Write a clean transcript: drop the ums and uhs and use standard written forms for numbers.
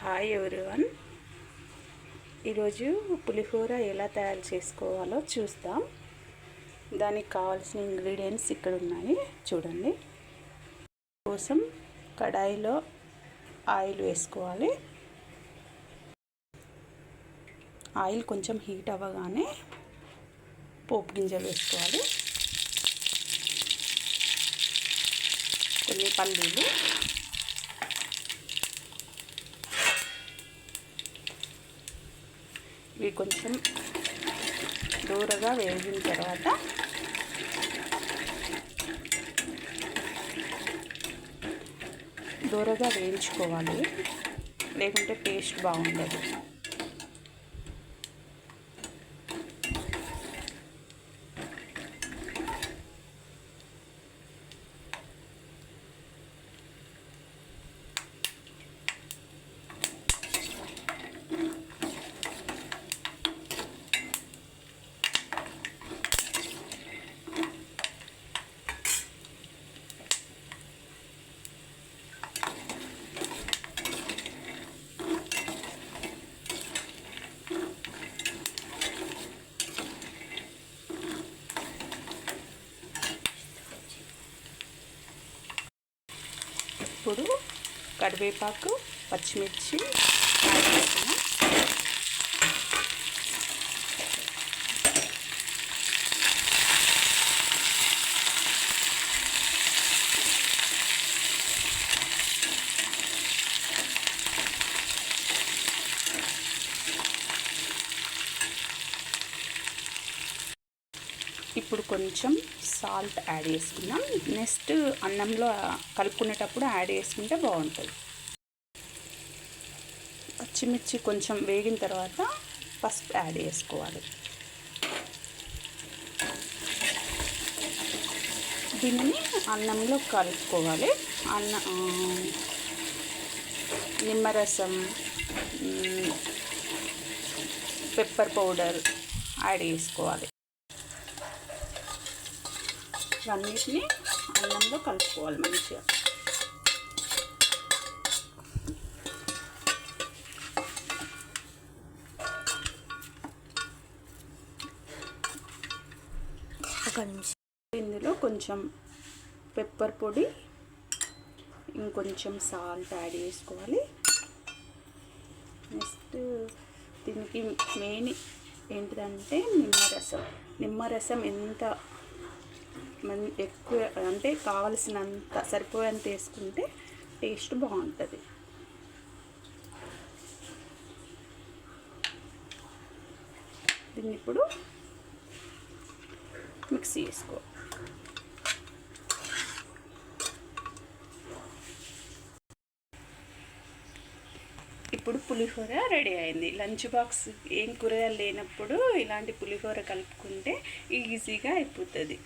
Hi everyone. ఈరోజు పులిహోర ఎలా తయారు చేసుకోవాలో చూస్తాం. దానికి కావాల్సిన ఇంగ్రీడియంట్స్ ఇక్కడ ఉన్నాయి చూడండి. కోసం కడాయిలో ఆయిల్ వేసుకోవాలి. ఆయిల్ కొంచెం హీట్ అవ్వగానే పోపు గింజలు వేసుకోవాలి. కొన్ని పల్లీలు, ఇవి కొంచెం దూరగా వేగిన తర్వాత దూరగా వేయించుకోవాలి, లేకుంటే టేస్ట్ బాగుండదు. ఇప్పుడు కరివేపాకు, పచ్చిమిర్చి యాడ్ చేస్తున్నాం. ఇప్పుడు కొంచెం సాల్ట్ యాడ్ చేసుకుందాం. నెక్స్ట్ అన్నంలో కలుపుకునేటప్పుడు యాడ్ చేసుకుంటే బాగుంటుంది. పచ్చిమిర్చి కొంచెం వేగిన తర్వాత పసుపు యాడ్ చేసుకోవాలి. దీనిని అన్నంలో కలుపుకోవాలి. నిమ్మరసం, పెప్పర్ పౌడర్ యాడ్ చేసుకోవాలి. ఇవన్నిటిని అన్నంలో కలుపుకోవాలి మంచిగా. ఇందులో కొంచెం పెప్పర్ పొడి, ఇంకొంచెం సాల్ట్ యాడ్ చేసుకోవాలి. నెక్స్ట్ దీనికి మెయిన్ ఏంటిదంటే నిమ్మరసం ఎంత ఎక్కువ అంటే కావలసినంత సరిపోయేంత వేసుకుంటే టేస్ట్ బాగుంటుంది. దీన్ని ఇప్పుడు మిక్సీ చేసుకో. ఇప్పుడు పులిహోర రెడీ అయింది. లంచ్ బాక్స్ ఏం కూరగాయలు లేనప్పుడు ఇలాంటి పులిహోర కలుపుకుంటే ఈజీగా అయిపోతుంది.